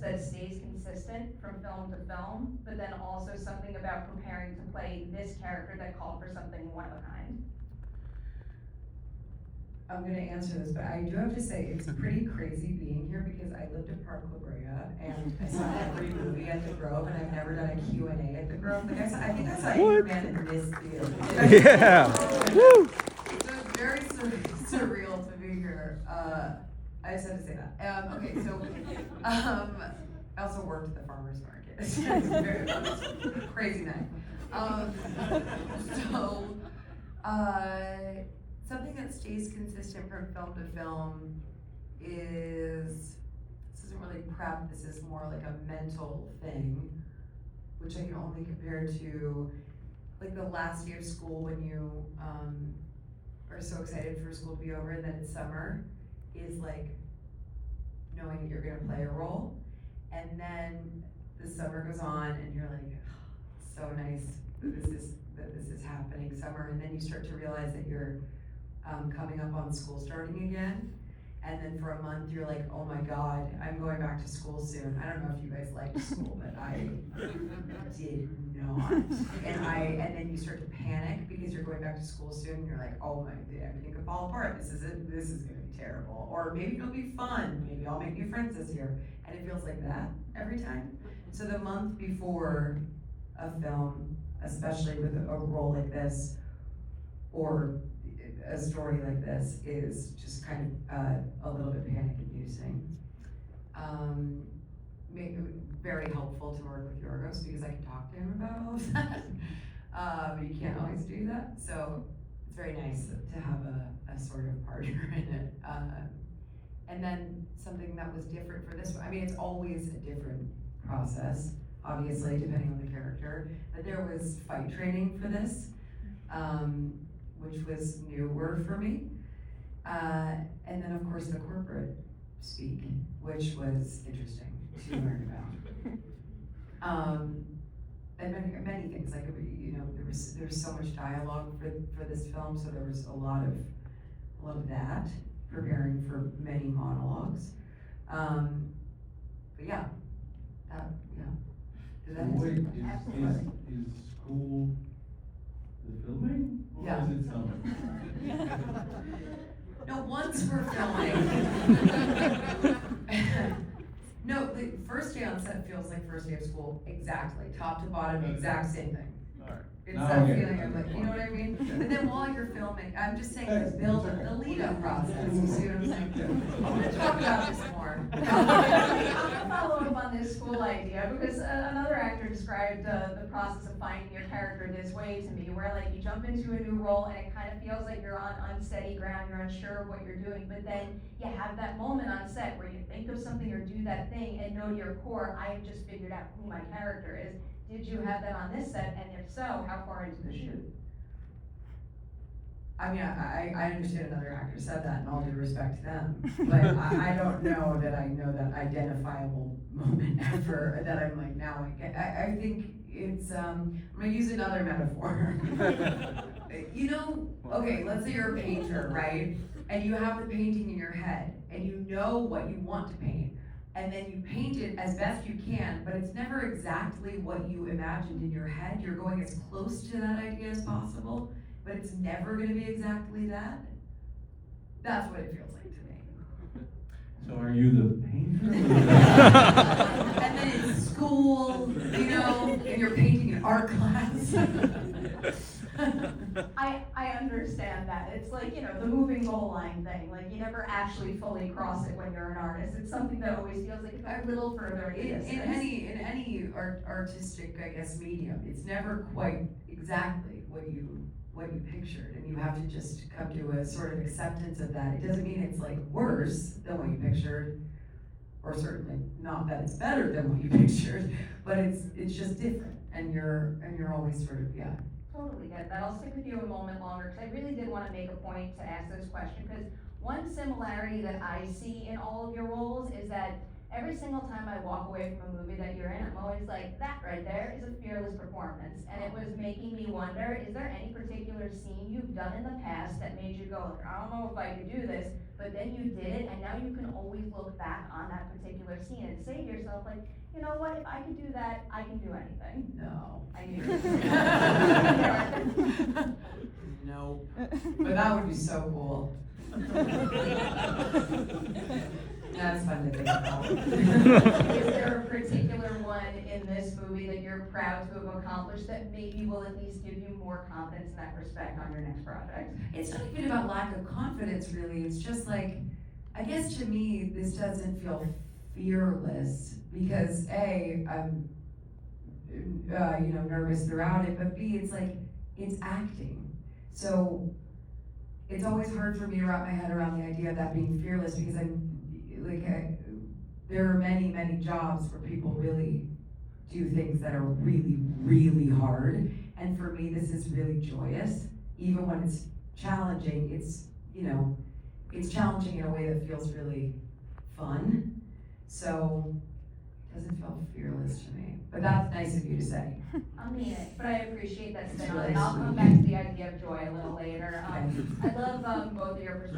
that stays consistent from film to film, but then also something about preparing to play this character that called for something one of a kind? I'm gonna answer this, but I do have to say, it's pretty crazy being here because I lived in Park La Brea and I saw every movie at the Grove, and I've never done a Q&A at the Grove. Like I think I saw Superman in this theater. Yeah. Woo. So it's very surreal to be here. I just had to say that. Okay, so I also worked at the farmer's market. It's very crazy night. Something that stays consistent from film to film is, this isn't really prep, this is more like a mental thing, which I can only compare to like the last day of school when you are so excited for school to be over and then it's summer, is like knowing that you're gonna play a role. And then the summer goes on and you're like, oh, it's so nice that this is happening summer, and then you start to realize that you're coming up on school starting again, and then for a month you're like, oh my god, I'm going back to school soon. I don't know if you guys liked school, but I did not. And then you start to panic because you're going back to school soon, and you're like, oh my, everything could fall apart. This is gonna be terrible. Or maybe it'll be fun. Maybe I'll make new friends this year. And it feels like that every time. So the month before a film, especially with a role like this, or a story like this, is just kind of a little bit panic-inducing. Very helpful to work with Yorgos because I can talk to him about all of that, but you can't always do that. So it's very nice to have a sort of partner in it. And then something that was different for this one, I mean, it's always a different process, obviously, depending on the character, but there was fight training for this, which was newer for me. And then of course the corporate speak, which was interesting to learn about. And many things, like, you know, there's so much dialogue for this film, so there was a lot of that, preparing for many monologues. But yeah, yeah. Did that Wait, answer? is school the filming? Or Yeah. is it summer? No, once we're filming. No, the first day on set feels like first day of school, exactly, top to bottom, exact same thing. Alright. It's Now that I get it. feeling of like, you know what I mean? But then while you're filming, I'm just saying the build up, the lead up process, you see what I'm saying? I'm gonna talk about this more. I'm gonna follow up on this school idea because another actor described the process of finding your character this way to me, where like you jump into a new role and it kind of feels like you're on unsteady ground, you're unsure of what you're doing, but then you have that moment on set where you think of something or do that thing and know to your core, I have just figured out who my character is. Did you have that on this set, and if so, how far into the shoot? I mean, I understand another actor said that, and all due respect to them, but I don't know that I know that identifiable moment ever that I'm like, now I get. I think it's, I'm gonna use another metaphor. You know, okay, let's say you're a painter, right? And you have the painting in your head, and you know what you want to paint. And then you paint it as best you can, but it's never exactly what you imagined in your head. You're going as close to that idea as possible, but it's never gonna be exactly that. That's what it feels like to me. So are you the painter? And then in school, you know, and you're painting in art class. I understand that. It's like, you know, the moving goal line thing. Like, you never actually fully cross it when you're an artist. It's something that always feels like a little further in any artistic, I guess, medium, it's never quite exactly what you pictured, and you have to just come to a sort of acceptance of that. It doesn't mean it's like worse than what you pictured, or certainly not that it's better than what you pictured, but it's just different, and you're always sort of, yeah. Totally get that. I'll stick with you a moment longer because I really did want to make a point to ask this question, because one similarity that I see in all of your roles is that every single time I walk away from a movie that you're in, I'm always like, that right there is a fearless performance. And it was making me wonder, is there any particular scene you've done in the past that made you go, like, I don't know if I could do this, but then you did it, and now you can always look back on that particular scene and say to yourself, like, you know what, if I could do that, I can do anything. No. I knew it. No. But that would be so cool. That's fun to think about. Is there a particular one in this movie that you're proud to have accomplished that maybe will at least give you more confidence in that respect on your next project? It's not even about lack of confidence, really. It's just like, I guess to me, this doesn't feel fearless because A, I'm, nervous throughout it, but B, it's like, it's acting. So it's always hard for me to wrap my head around the idea of that being fearless because there are many, many jobs where people really do things that are really, really hard. And for me, this is really joyous. Even when it's challenging, it's challenging in a way that feels really fun. So it doesn't feel fearless to me. But that's nice of you to say. I mean it, but I appreciate that spin on Really it. I'll sweet. come back to the idea of joy a little later. Okay. I love both of your perspectives.